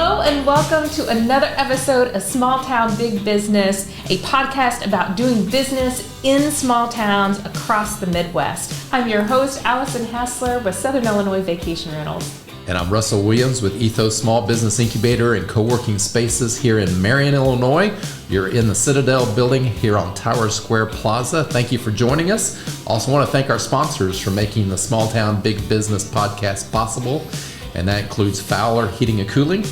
Hello and welcome to another episode of Small Town Big Business, a podcast about doing business in small towns across the Midwest. I'm your host, Allison Hassler with Southern Illinois Vacation Rentals. And I'm Russell Williams with EThOs Small Business Incubator and Co-working Spaces here in Marion, Illinois. You're in the Citadel building here on Tower Square Plaza. Thank you for joining us. Also want to thank our sponsors for making the Small Town Big Business podcast possible. And that includes Fowler Heating and Cooling,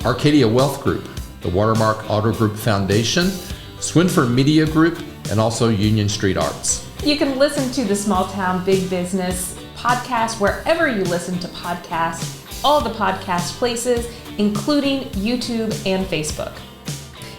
Arcadia Wealth Group, the Watermark Auto Group Foundation, Swinford Media Group, and also Union Street Arts. You can listen to the Small Town Big Business podcast wherever you listen to podcasts, all the podcast places, including YouTube and Facebook.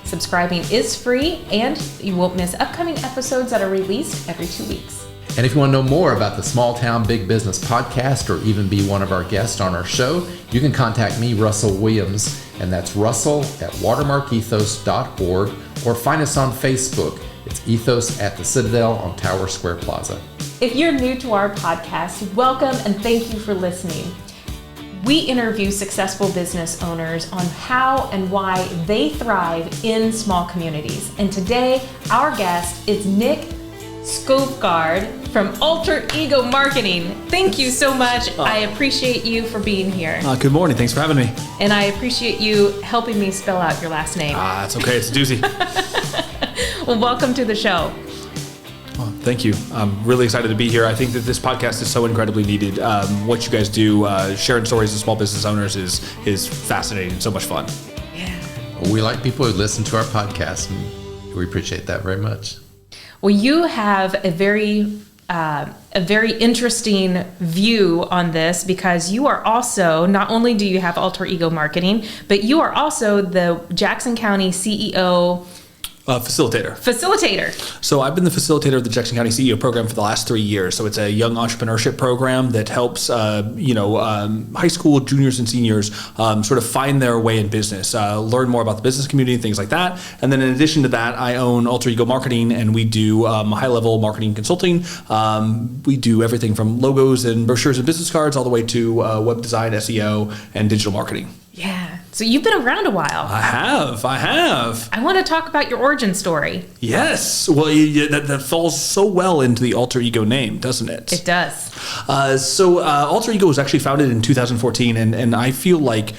Subscribing is free, and you won't miss upcoming episodes that are released every 2 weeks. And if you want to know more about the Small Town Big Business podcast or even be one of our guests on our show, you can contact me, Russell Williams, and that's Russell at watermarkethos.org, or find us on Facebook. It's Ethos at the Citadel on Tower Square Plaza. If you're new to our podcast, welcome and thank you for listening. We interview successful business owners on how and why they thrive in small communities. And today, our guest is Nick Skovgaard from AlterEgo Marketing. Thank you so much. I appreciate you for being here. Good morning. Thanks for having me. And I appreciate you helping me spell out your last name. It's okay. It's a doozy. Well, welcome to the show. Well, thank you. I'm really excited to be here. I think that this podcast is so incredibly needed. What you guys do, sharing stories of small business owners is fascinating and so much fun. Yeah. We like people who listen to our podcast, and we appreciate that very much. Well, you have a very interesting view on this, because you are also, not only do you have AlterEgo Marketing, but you are also the Jackson County CEO Facilitator. So I've been the facilitator of the Jackson County CEO program for the last 3 years. So it's a young entrepreneurship program that helps, high school juniors and seniors sort of find their way in business, learn more about the business community and things like that. And then in addition to that, I own AlterEgo Marketing, and we do high-level marketing consulting. We do everything from logos and brochures and business cards all the way to web design, SEO, and digital marketing. Yeah. So you've been around a while. I have. I want to talk about your origin story. Yes. Well, that falls so well into the AlterEgo name, doesn't it? It does. So AlterEgo was actually founded in 2014, and I feel like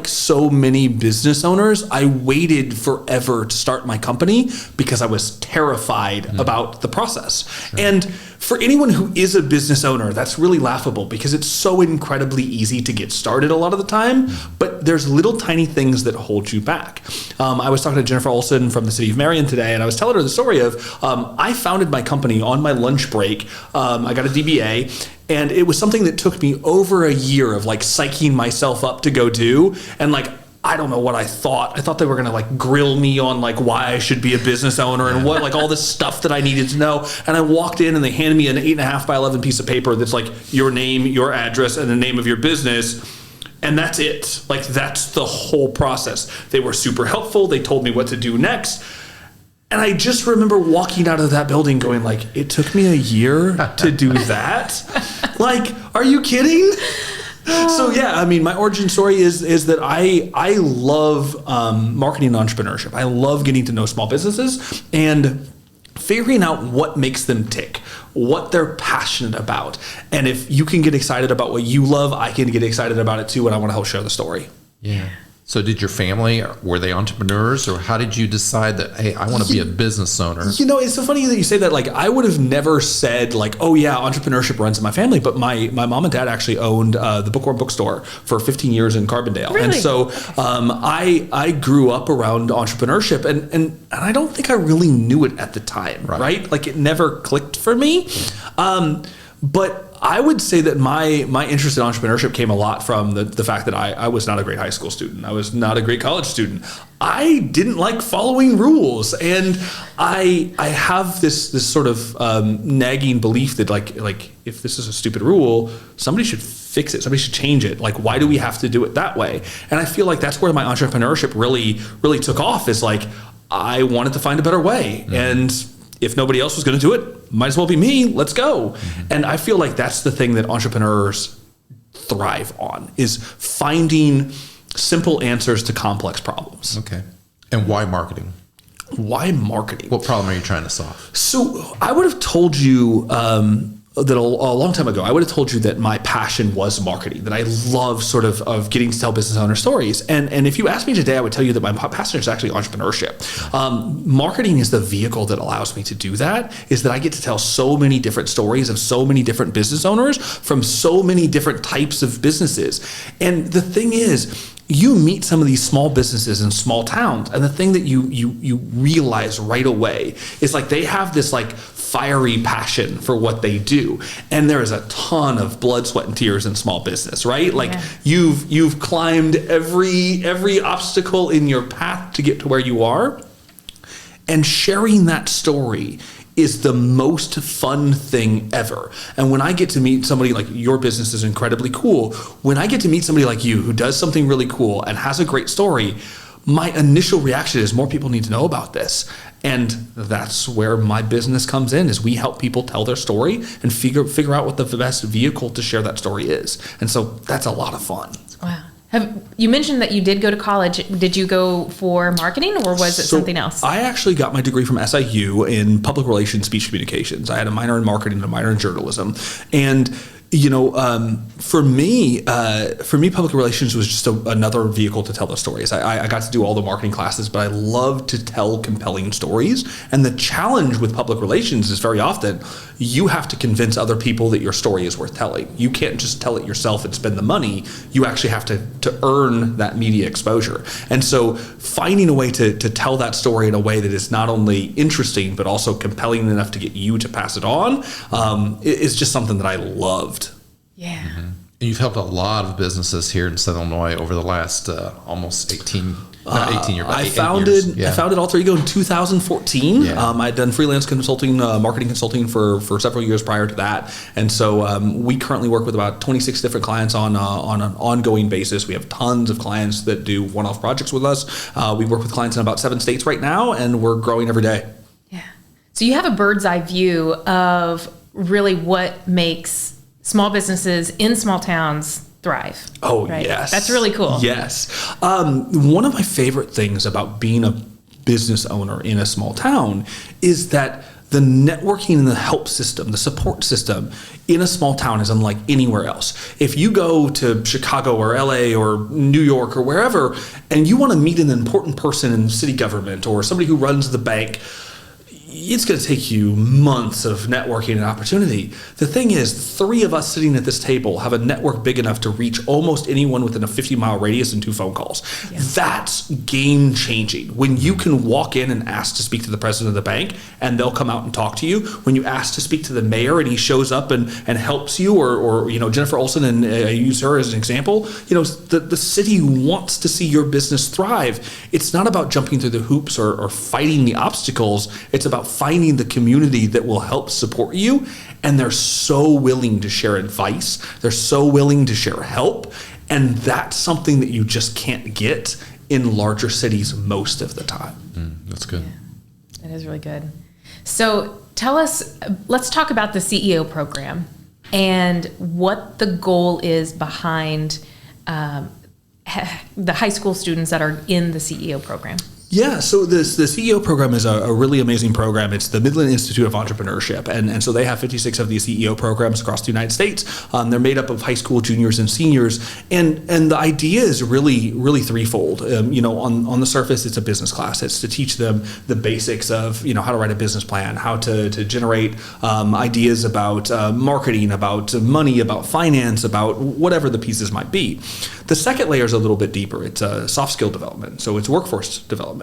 so many business owners, I waited forever to start my company because I was terrified about the process. Sure. And for anyone who is a business owner, that's really laughable because it's so incredibly easy to get started a lot of the time, but there's little tiny things that hold you back. I was talking to Jennifer Olson from the city of Marion today, and I was telling her the story of I founded my company on my lunch break. I got a DBA. And it was something that took me over a year of psyching myself up to go do. And I don't know what I thought. I thought they were going to grill me on why I should be a business owner and what all this stuff that I needed to know. And I walked in and they handed me an 8.5 by 11 piece of paper that's your name, your address, and the name of your business. And that's it. That's the whole process. They were super helpful. They told me what to do next. And I just remember walking out of that building going it took me a year to do that? Are you kidding? So yeah, I mean, my origin story is that I love marketing and entrepreneurship. I love getting to know small businesses and figuring out what makes them tick, what they're passionate about. And if you can get excited about what you love, I can get excited about it too, and I want to help share the story. Yeah. So did your family, were they entrepreneurs, or how did you decide that, hey, I want to be a business owner? It's so funny that you say that. I would have never said oh yeah, entrepreneurship runs in my family, but my mom and dad actually owned the Bookworm bookstore for 15 years in Carbondale. Really? And so I grew up around entrepreneurship, and I don't think I really knew it at the time, right? It never clicked for me. But I would say that my interest in entrepreneurship came a lot from the fact that I was not a great high school student. I was not a great college student. I didn't like following rules. And I have this sort of nagging belief that if this is a stupid rule, somebody should fix it. Somebody should change it. Why do we have to do it that way? And I feel that's where my entrepreneurship really took off, is I wanted to find a better way. Mm-hmm. And if nobody else was going to do it, might as well be me. Let's go. Mm-hmm. And I feel that's the thing that entrepreneurs thrive on, is finding simple answers to complex problems. Okay. And why marketing? Why marketing? What problem are you trying to solve? So I would have told you that a long time ago, I would have told you that my passion was marketing, that I love sort of getting to tell business owner stories. And if you asked me today, I would tell you that my passion is actually entrepreneurship. Marketing is the vehicle that allows me to do that, is that I get to tell so many different stories of so many different business owners from so many different types of businesses. And the thing is, you meet some of these small businesses in small towns, and the thing that you realize right away is like they have this like fiery passion for what they do, and there is a ton of blood, sweat, and tears in small business, right? Like you've climbed every obstacle in your path to get to where you are, and sharing that story is the most fun thing ever. And when I get to meet somebody like your business is incredibly cool, when I get to meet somebody like you who does something really cool and has a great story, my initial reaction is more people need to know about this. And that's where my business comes in, is we help people tell their story and figure out what the best vehicle to share that story is. And so that's a lot of fun. Wow. You mentioned that you did go to college. Did you go for marketing, or was it something else? I actually got my degree from SIU in public relations, speech communications. I had a minor in marketing and a minor in journalism. And for me, public relations was just another vehicle to tell the stories. I got to do all the marketing classes, but I love to tell compelling stories. And the challenge with public relations is very often you have to convince other people that your story is worth telling. You can't just tell it yourself and spend the money. You actually have to earn that media exposure. And so finding a way to tell that story in a way that is not only interesting, but also compelling enough to get you to pass it on is just something that I loved. Yeah. Mm-hmm. And you've helped a lot of businesses here in Southern Illinois over the last almost 18 years. I founded AlterEgo in 2014. Yeah. I'd done freelance consulting, marketing consulting for several years prior to that. And so we currently work with about 26 different clients on an ongoing basis. We have tons of clients that do one-off projects with us. We work with clients in about 7 states right now, and we're growing every day. Yeah. So you have a bird's eye view of really what makes small businesses in small towns thrive. Oh, right? Yes. That's really cool. Yes. One of my favorite things about being a business owner in a small town is that the networking and the help system, the support system in a small town is unlike anywhere else. If you go to Chicago or LA or New York or wherever, and you want to meet an important person in city government or somebody who runs the bank, it's going to take you months of networking and opportunity. The thing is, 3 of us sitting at this table have a network big enough to reach almost anyone within a 50-mile radius in 2 phone calls. Yeah. That's game changing. When you can walk in and ask to speak to the president of the bank and they'll come out and talk to you. When you ask to speak to the mayor and he shows up and helps you, or Jennifer Olson, and I use her as an example, the city wants to see your business thrive. It's not about jumping through the hoops or fighting the obstacles. It's about finding the community that will help support you, and they're so willing to share advice. They're so willing to share help, and that's something that you just can't get in larger cities most of the time. That's good. Yeah, that is really good. So tell us, let's talk about the CEO program and what the goal is behind the high school students that are in the CEO program. Yeah, so the CEO program is a really amazing program. It's the Midland Institute of Entrepreneurship, and so they have 56 of these CEO programs across the United States. They're made up of high school juniors and seniors, and the idea is really threefold. On the surface, it's a business class. It's to teach them the basics of how to write a business plan, how to generate ideas about marketing, about money, about finance, about whatever the pieces might be. The second layer is a little bit deeper. It's soft skill development, so it's workforce development.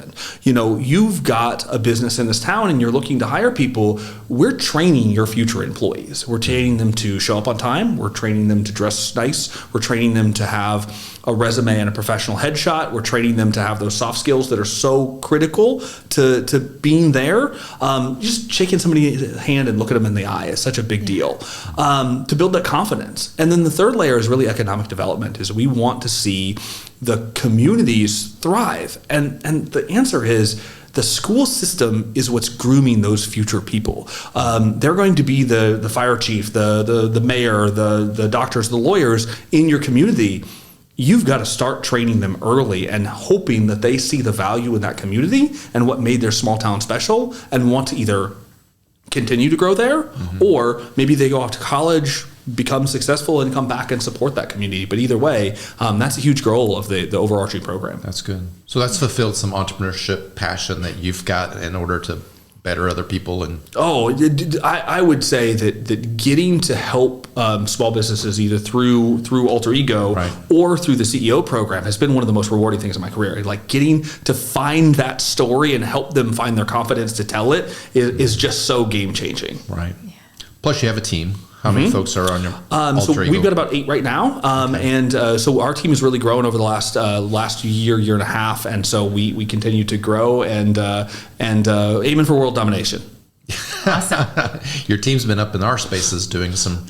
You've got a business in this town and you're looking to hire people. We're training your future employees. We're training them to show up on time. We're training them to dress nice. We're training them to have a resume and a professional headshot. We're training them to have those soft skills that are so critical to being there. Just shaking somebody's hand and looking them in the eye is such a big deal to build that confidence. And then the third layer is really economic development, is we want to see the communities thrive. And the answer is the school system is what's grooming those future people. They're going to be the fire chief, the mayor, the doctors, the lawyers in your community. you've got to start training them early and hoping that they see the value in that community and what made their small town special and want to either continue to grow there, or maybe they go off to college, become successful, and come back and support that community. But either way, that's a huge goal of the overarching program. That's good. So that's fulfilled some entrepreneurship passion that you've got in order to better other people. And I would say that getting to help small businesses either through AlterEgo right. or through the CEO program has been one of the most rewarding things in my career. Like getting to find that story and help them find their confidence to tell it is just so game changing. Right. Yeah. Plus you have a team. How many folks are on your so we've got about 8 right now. And so our team has really grown over the last year and a half. And so we continue to grow and aiming for world domination. Awesome. Your team's been up in our spaces doing some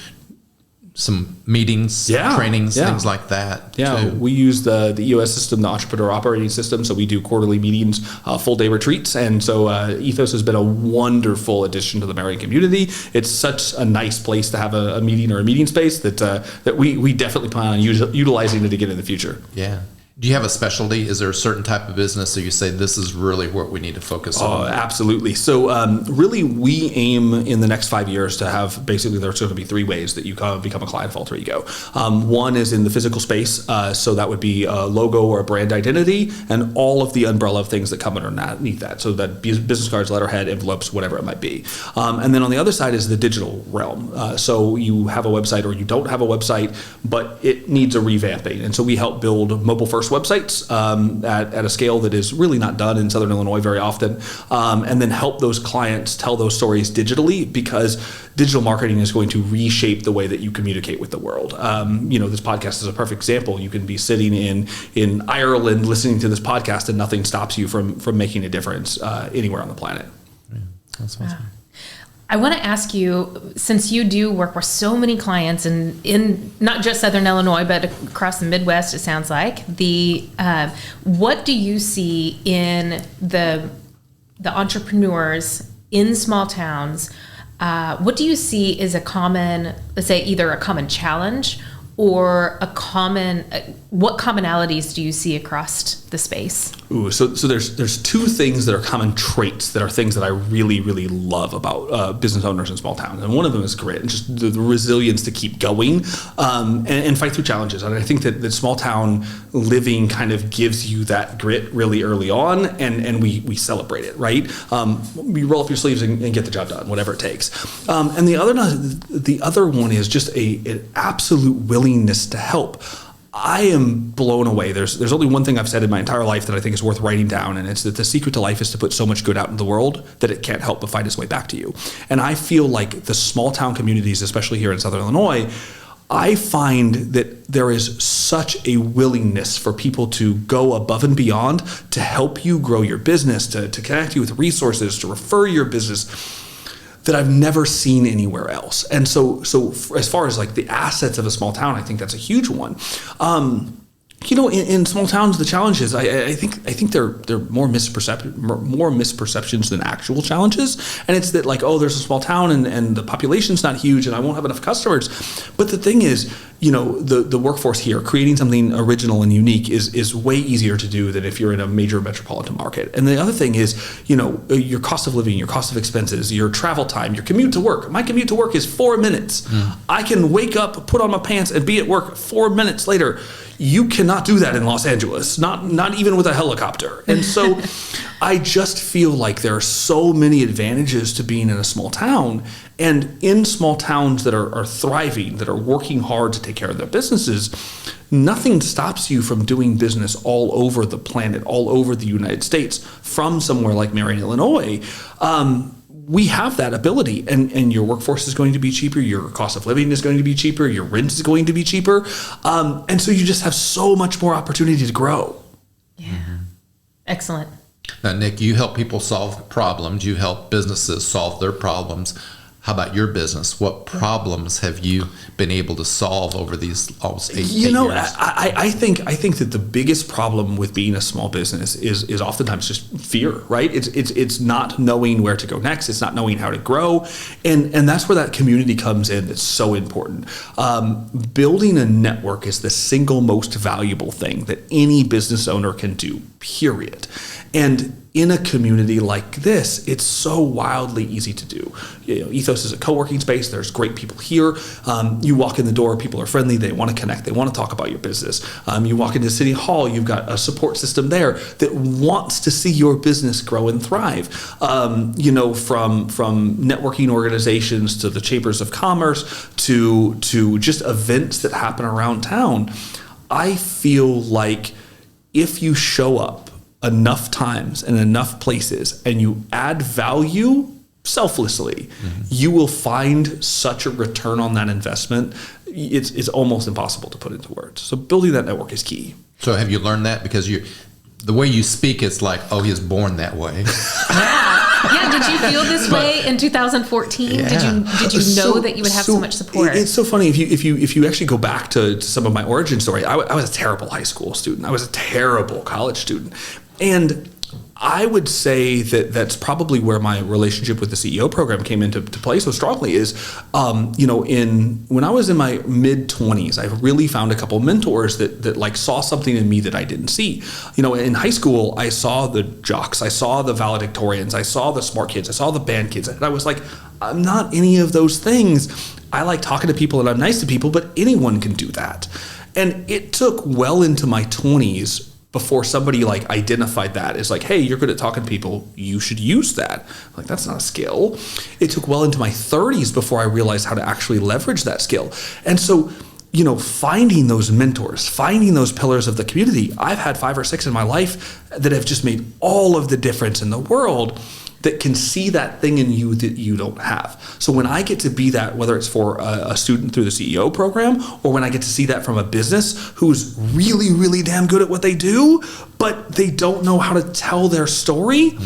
meetings, trainings, things like that. Yeah, too. We use the EOS system, the Entrepreneur Operating System. So we do quarterly meetings, full day retreats. And so EThOs has been a wonderful addition to the Marion community. It's such a nice place to have a meeting or a meeting space that we definitely plan on utilizing it again in the future. Yeah. Do you have a specialty? Is there a certain type of business that you say this is really what we need to focus on? Absolutely. So really we aim in the next 5 years to have basically there's going to be 3 ways that you become a client of AlterEgo. One is in the physical space. So that would be a logo or a brand identity and all of the umbrella of things that come underneath that. So that business cards, letterhead, envelopes, whatever it might be. And then on the other side is the digital realm. So you have a website or you don't have a website, but it needs a revamping. And so we help build mobile first websites at a scale that is really not done in Southern Illinois very often, and then help those clients tell those stories digitally, because digital marketing is going to reshape the way that you communicate with the world. This podcast is a perfect example. You can be sitting in Ireland listening to this podcast and nothing stops you from making a difference anywhere on the planet. Yeah, that's awesome. Wow. I want to ask you, since you do work with so many clients in not just Southern Illinois, but across the Midwest, it sounds like, what do you see in the entrepreneurs in small towns? What do you see is a common, let's say either a common challenge or what commonalities do you see across the space? So there's 2 things that are common traits that are things that I really, really love about business owners in small towns. And one of them is grit and just the resilience to keep going and fight through challenges. And I think that small town living kind of gives you that grit really early on, and we celebrate it, right? You roll up your sleeves and get the job done, whatever it takes. And the other one is just an absolute willingness to help. I am blown away. There's only one thing I've said in my entire life that I think is worth writing down, and it's that the secret to life is to put so much good out in the world that it can't help but find its way back to you. And I feel like the small town communities, especially here in Southern Illinois, I find that there is such a willingness for people to go above and beyond to help you grow your business, to connect you with resources, to refer your business, that I've never seen anywhere else. And so as far as like the assets of a small town, I think that's a huge one. In small towns, the challenges, I think they're more misperceptions than actual challenges. And it's that there's a small town and the population's not huge and I won't have enough customers. But the thing is, the workforce here, creating something original and unique is way easier to do than if you're in a major metropolitan market. And the other thing is, your cost of living, your cost of expenses, your travel time, your commute to work. My commute to work is 4 minutes. I can wake up, put on my pants, and be at work 4 minutes later. You cannot do that in Los Angeles, not even with a helicopter. And so I just feel like there are so many advantages to being in a small town. And in small towns that are thriving, that are working hard to take care of their businesses, nothing stops you from doing business all over the planet, all over the United States, from somewhere like Marion, Illinois. We have that ability, and your workforce is going to be cheaper, your cost of living is going to be cheaper, your rent is going to be cheaper, and so you just have so much more opportunity to grow. Yeah. Excellent. Now, Nick, you help people solve problems. You help businesses solve their problems. How about your business? What problems have you been able to solve over these almost 8 years? I think that the biggest problem with being a small business is oftentimes just fear, right? It's not knowing where to go next. It's not knowing how to grow, and that's where that community comes in. That's so important. Building a network is the single most valuable thing that any business owner can do. Period. And in a community like this, it's so wildly easy to do. EThOs is a co-working space. There's great people here. You walk in the door, people are friendly. They want to connect. They want to talk about your business. You walk into City Hall, you've got a support system there that wants to see your business grow and thrive. From networking organizations to the chambers of commerce to just events that happen around town. I feel like if you show up enough times and enough places and you add value selflessly, you will find such a return on that investment. It's almost impossible to put into words. So building that network is key. So have you learned that? Because the way you speak, it's like, oh, he was born that way. Yeah. Did you feel this way in 2014? Yeah. Did you know that you would have so much support? It's so funny if you actually go back to some of my origin story. I was a terrible high school student. I was a terrible college student. And I would say that that's probably where my relationship with the CEO program came into play so strongly is, when I was in my mid-20s, I really found a couple mentors that like saw something in me that I didn't see. In high school, I saw the jocks, I saw the valedictorians, I saw the smart kids, I saw the band kids, and I was like, I'm not any of those things. I like talking to people and I'm nice to people, but anyone can do that. And it took well into my 20s before somebody like identified that as like, hey, you're good at talking to people, you should use that. I'm like, that's not a skill. It took well into my 30s before I realized how to actually leverage that skill. And so, finding those mentors, finding those pillars of the community, I've had 5 or 6 in my life that have just made all of the difference in the world, that can see that thing in you that you don't have. So when I get to be that, whether it's for a student through the CEO program, or when I get to see that from a business who's really, really damn good at what they do, but they don't know how to tell their story,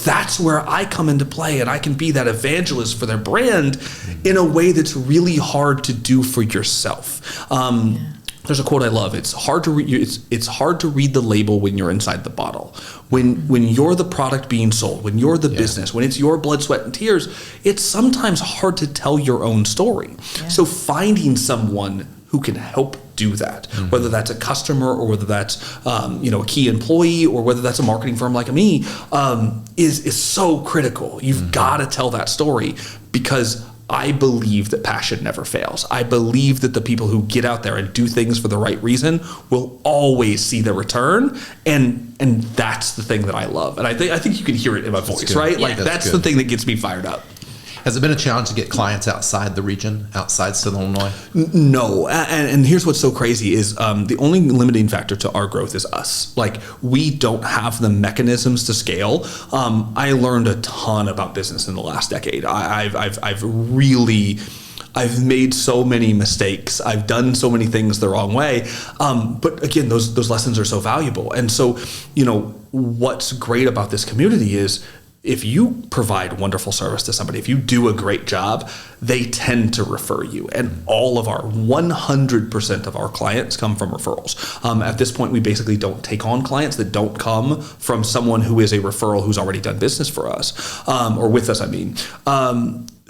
that's where I come into play, and I can be that evangelist for their brand in a way that's really hard to do for yourself. There's a quote I love. It's hard to read. It's hard to read the label when you're inside the bottle. When you're the product being sold, when you're the business, when it's your blood, sweat, and tears, it's sometimes hard to tell your own story. Yeah. So finding someone who can help do that, whether that's a customer or whether that's a key employee or whether that's a marketing firm like me, is so critical. You've got to tell that story, because I believe that passion never fails. I believe that the people who get out there and do things for the right reason will always see the return, and that's the thing that I love. And I think you can hear it in my voice, right? Yeah. Like that's the thing that gets me fired up. Has it been a challenge to get clients outside the region, outside Southern Illinois? No, and here's what's so crazy is the only limiting factor to our growth is us. Like, we don't have the mechanisms to scale. I learned a ton about business in the last decade. I've made so many mistakes. I've done so many things the wrong way. But again, those lessons are so valuable. And so, what's great about this community is, if you provide wonderful service to somebody, if you do a great job, they tend to refer you. And all of our 100% of our clients come from referrals. At this point, we basically don't take on clients that don't come from someone who is a referral who's already done business for us, or with us, I mean.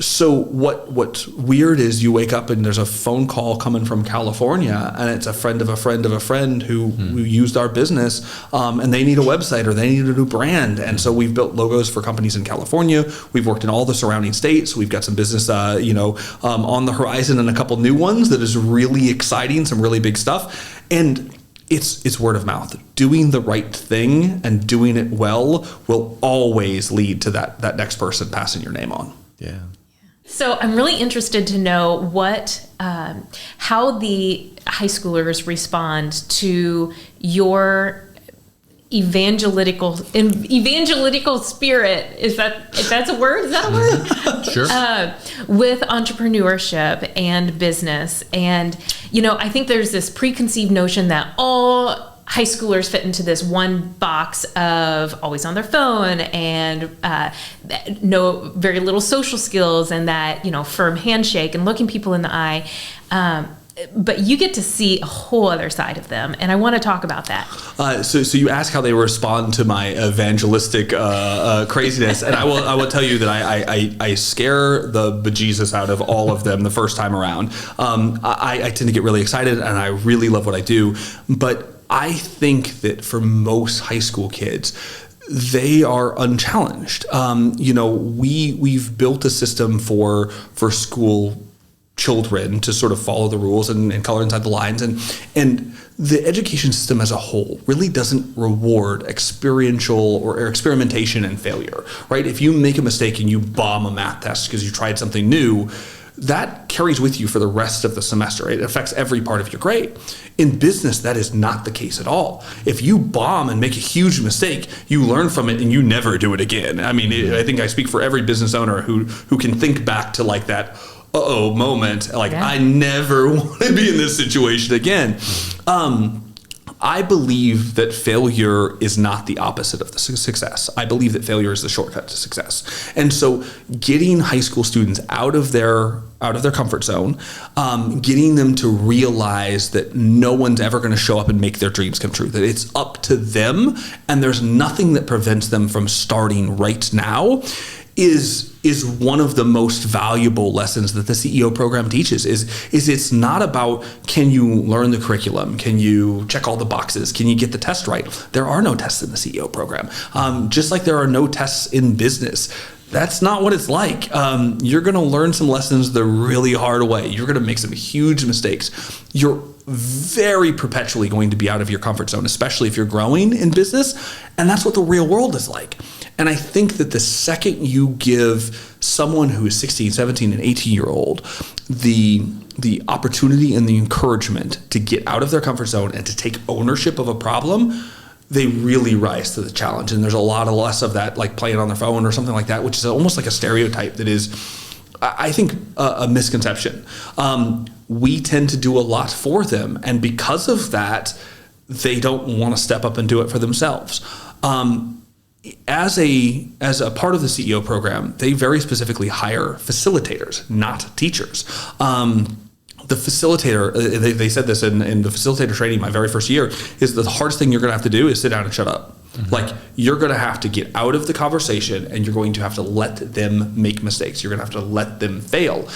So what's weird is you wake up and there's a phone call coming from California, and it's a friend of a friend of a friend who used our business, and they need a website or they need a new brand. And so we've built logos for companies in California. We've worked in all the surrounding states. We've got some business, on the horizon, and a couple new ones that is really exciting, some really big stuff. And it's word of mouth. Doing the right thing and doing it well will always lead to that next person passing your name on. Yeah. So I'm really interested to know how the high schoolers respond to your evangelical spirit. If that's a word? Is that a word? Sure. With entrepreneurship and business. And, I think there's this preconceived notion that all high high schoolers fit into this one box of always on their phone and no very little social skills and that, firm handshake and looking people in the eye. But you get to see a whole other side of them, and I want to talk about that. So you ask how they respond to my evangelistic craziness, and I will tell you that I scare the bejesus out of all of them the first time around. I tend to get really excited, and I really love what I do. But I think that for most high school kids, they are unchallenged. We've built a system for school children to sort of follow the rules and color inside the lines, and the education system as a whole really doesn't reward experiential or experimentation and failure, right? If you make a mistake and you bomb a math test because you tried something new, that carries with you for the rest of the semester. It affects every part of your grade. In business, that is not the case at all. If you bomb and make a huge mistake, you learn from it and you never do it again. I mean, I think I speak for every business owner who can think back to like that moment, I never want to be in this situation again. I believe that failure is not the opposite of the success. I believe that failure is the shortcut to success. And so getting high school students out of their comfort zone, getting them to realize that no one's ever going to show up and make their dreams come true, that it's up to them and there's nothing that prevents them from starting right now, is one of the most valuable lessons that the CEO program teaches. Is it's not about, can you learn the curriculum? Can you check all the boxes? Can you get the test right? There are no tests in the CEO program. Just like there are no tests in business. That's not what it's like. You're going to learn some lessons the really hard way. You're going to make some huge mistakes. You're very perpetually going to be out of your comfort zone, especially if you're growing in business. And that's what the real world is like. And I think that the second you give someone who is 16, 17, and 18-year-old the opportunity and the encouragement to get out of their comfort zone and to take ownership of a problem, they really rise to the challenge. And there's a lot less of that, like playing on their phone or something like that, which is almost like a stereotype that is, I think, a misconception. We tend to do a lot for them. And because of that, they don't want to step up and do it for themselves. As a part of the CEO program, they very specifically hire facilitators, not teachers. The facilitator, they said this in the facilitator training my very first year, is the hardest thing you're going to have to do is sit down and shut up. Mm-hmm. Like, you're going to have to get out of the conversation and you're going to have to let them make mistakes. You're going to have to let them fail.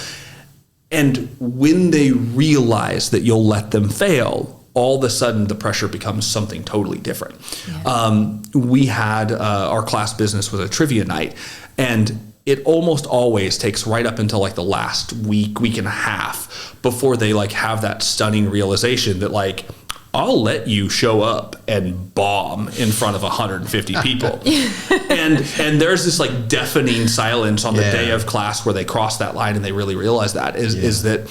And when they realize that you'll let them fail, all of a sudden the pressure becomes something totally different. Yeah. We had our class business was a trivia night, and it almost always takes right up until like the last week and a half before they like have that stunning realization that like, I'll let you show up and bomb in front of 150 people. and there's this like deafening silence on the day of class where they cross that line and they really realize that is that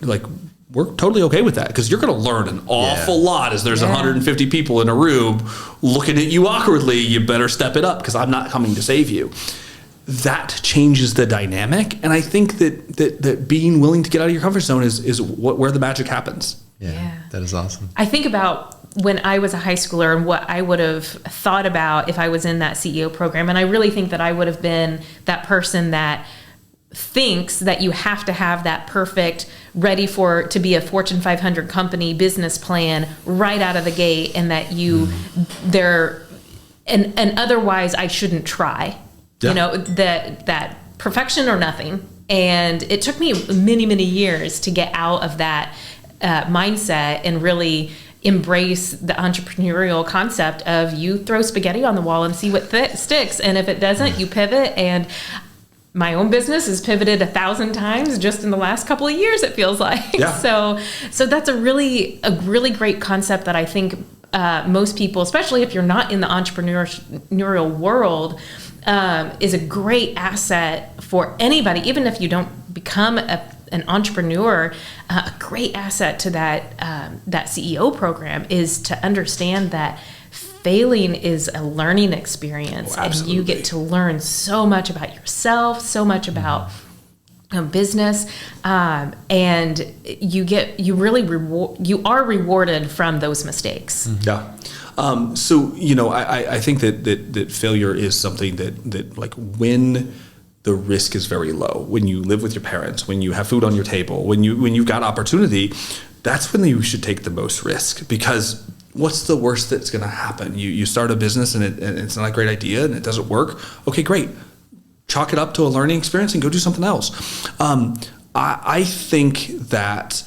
like, we're totally okay with that because you're going to learn an awful lot as there's 150 people in a room looking at you awkwardly. You better step it up because I'm not coming to save you. That changes the dynamic. And I think that being willing to get out of your comfort zone is where the magic happens. Yeah, that is awesome. I think about when I was a high schooler and what I would have thought about if I was in that CEO program. And I really think that I would have been that person that thinks that you have to have that perfect, ready to be a Fortune 500 company business plan right out of the gate, and that and otherwise I shouldn't try. Yeah. That perfection or nothing. And it took me many, many years to get out of that mindset and really embrace the entrepreneurial concept of you throw spaghetti on the wall and see what sticks. And if it doesn't, you pivot. And my own business has pivoted 1,000 times just in the last couple of years, it feels like. Yeah. So that's a really great concept that I think most people, especially if you're not in the entrepreneurial world, is a great asset for anybody, even if you don't become an entrepreneur. A great asset to that CEO program is to understand that failing is a learning experience, and you get to learn so much about yourself, so much about business, and you are rewarded from those mistakes. Yeah. So, I think that failure is something that like when the risk is very low, when you live with your parents, when you have food on your table, when you've got opportunity, that's when you should take the most risk, because what's the worst that's going to happen? You start a business and it's not a great idea and it doesn't work. Okay, great. Chalk it up to a learning experience and go do something else. I think that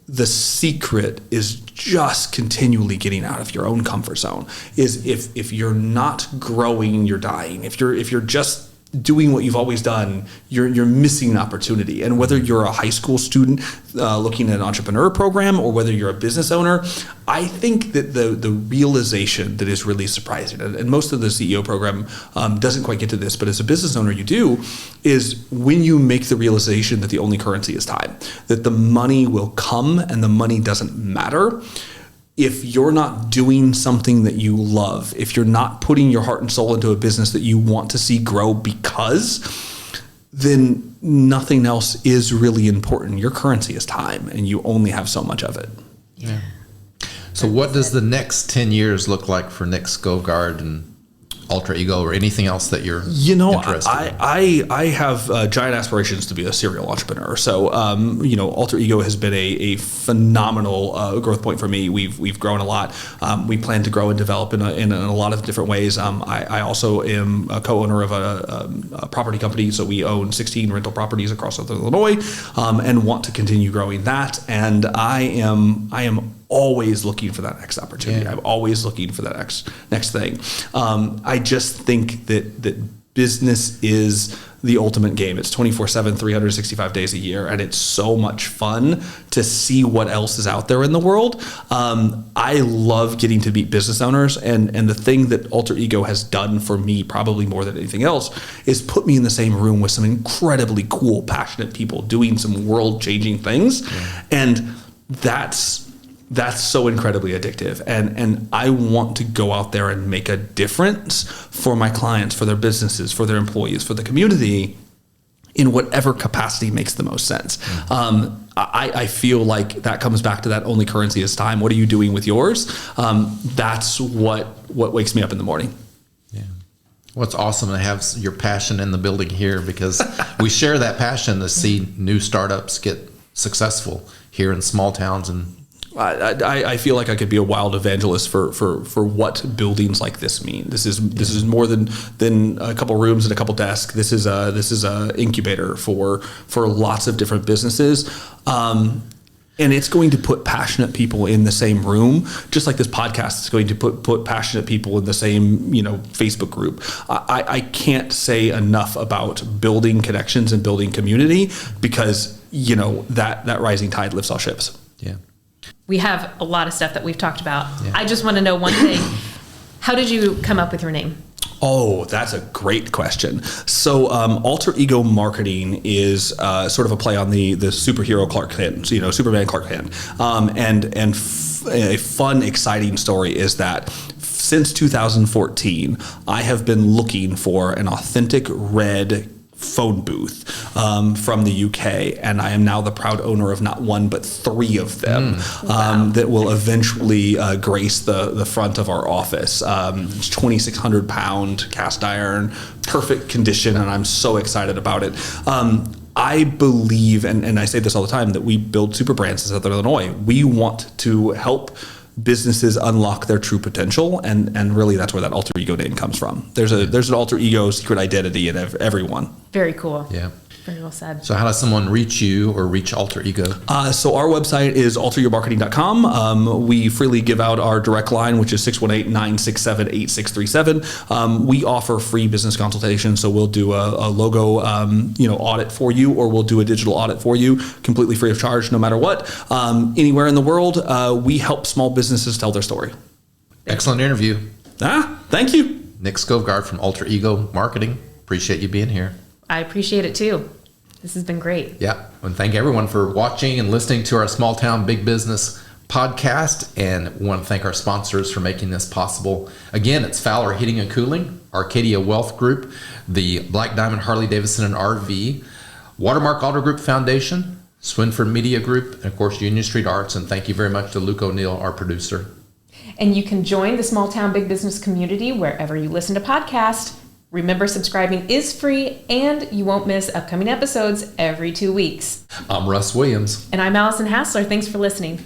the secret is just continually getting out of your own comfort zone. Is if you're not growing, you're dying. If you're just doing what you've always done, you're missing an opportunity. And whether you're a high school student looking at an entrepreneur program, or whether you're a business owner, I think that the realization that is really surprising, and most of the CEO program doesn't quite get to this, but as a business owner you do, is when you make the realization that the only currency is time, that the money will come and the money doesn't matter. If you're not doing something that you love, if you're not putting your heart and soul into a business that you want to see grow then nothing else is really important. Your currency is time, and you only have so much of it. Yeah. So what does the next 10 years look like for Nick Skovgaard and AlterEgo, or anything else that you're interested in? I have giant aspirations to be a serial entrepreneur. So, AlterEgo has been a phenomenal growth point for me. We've grown a lot. We plan to grow and develop in a lot of different ways. I also am a co-owner of a property company. So we own 16 rental properties across Southern Illinois, and want to continue growing that. And I am always looking for that next opportunity. Yeah. I'm always looking for that next thing. I just think that business is the ultimate game. It's 24/7, 365 days a year, and it's so much fun to see what else is out there in the world. I love getting to meet business owners, and the thing that AlterEgo has done for me, probably more than anything else, is put me in the same room with some incredibly cool, passionate people doing some world-changing things. Yeah. And that's so incredibly addictive. And I want to go out there and make a difference for my clients, for their businesses, for their employees, for the community, in whatever capacity makes the most sense. I feel like that comes back to that only currency is time. What are you doing with yours? That's what wakes me up in the morning. Yeah. Well, it's awesome to have your passion in the building here, because we share that passion to see new startups get successful here in small towns. And I feel like I could be a wild evangelist for what buildings like this mean. This is more than a couple rooms and a couple desks. This is a incubator for lots of different businesses. And it's going to put passionate people in the same room, just like this podcast is going to put passionate people in the same, Facebook group. I can't say enough about building connections and building community, because, that rising tide lifts all ships. Yeah. We have a lot of stuff that we've talked about. Yeah. I just want to know one thing. How did you come up with your name? Oh, that's a great question. So AlterEgo Marketing is sort of a play on the superhero Clark Kent, Superman Clark Kent. And a fun, exciting story is that since 2014, I have been looking for an authentic red phone booth from the UK, and I am now the proud owner of not one but 3 of them. Wow. That will eventually grace the front of our office. It's 2,600 pound cast iron, perfect condition, and I'm so excited about it. I believe, and I say this all the time, that we build super brands in Southern Illinois. We want to help businesses unlock their true potential, and really that's where that AlterEgo name comes from. There's an AlterEgo secret identity in everyone. Very cool. Yeah. Very well said. So how does someone reach you or reach AlterEgo? So our website is alteregomarketing.com. We freely give out our direct line, which is 618-967-8637. We offer free business consultations, so we'll do a logo audit for you, or we'll do a digital audit for you, completely free of charge, no matter what. Anywhere in the world, we help small businesses tell their story. Excellent interview. Thank you. Nick Skovgaard from AlterEgo Marketing. Appreciate you being here. I appreciate it too. This has been great. Yeah. And thank everyone for watching and listening to our Small Town Big Business podcast. And we want to thank our sponsors for making this possible. Again, it's Fowler Heating and Cooling, Arcadia Wealth Group, the Black Diamond Harley Davidson and RV, Watermark Alder Group Foundation, Swinford Media Group, and of course Union Street Arts. And thank you very much to Luke O'Neill, our producer. And you can join the Small Town Big Business community wherever you listen to podcasts. Remember, subscribing is free, and you won't miss upcoming episodes every 2 weeks. I'm Russ Williams. And I'm Allison Hassler. Thanks for listening.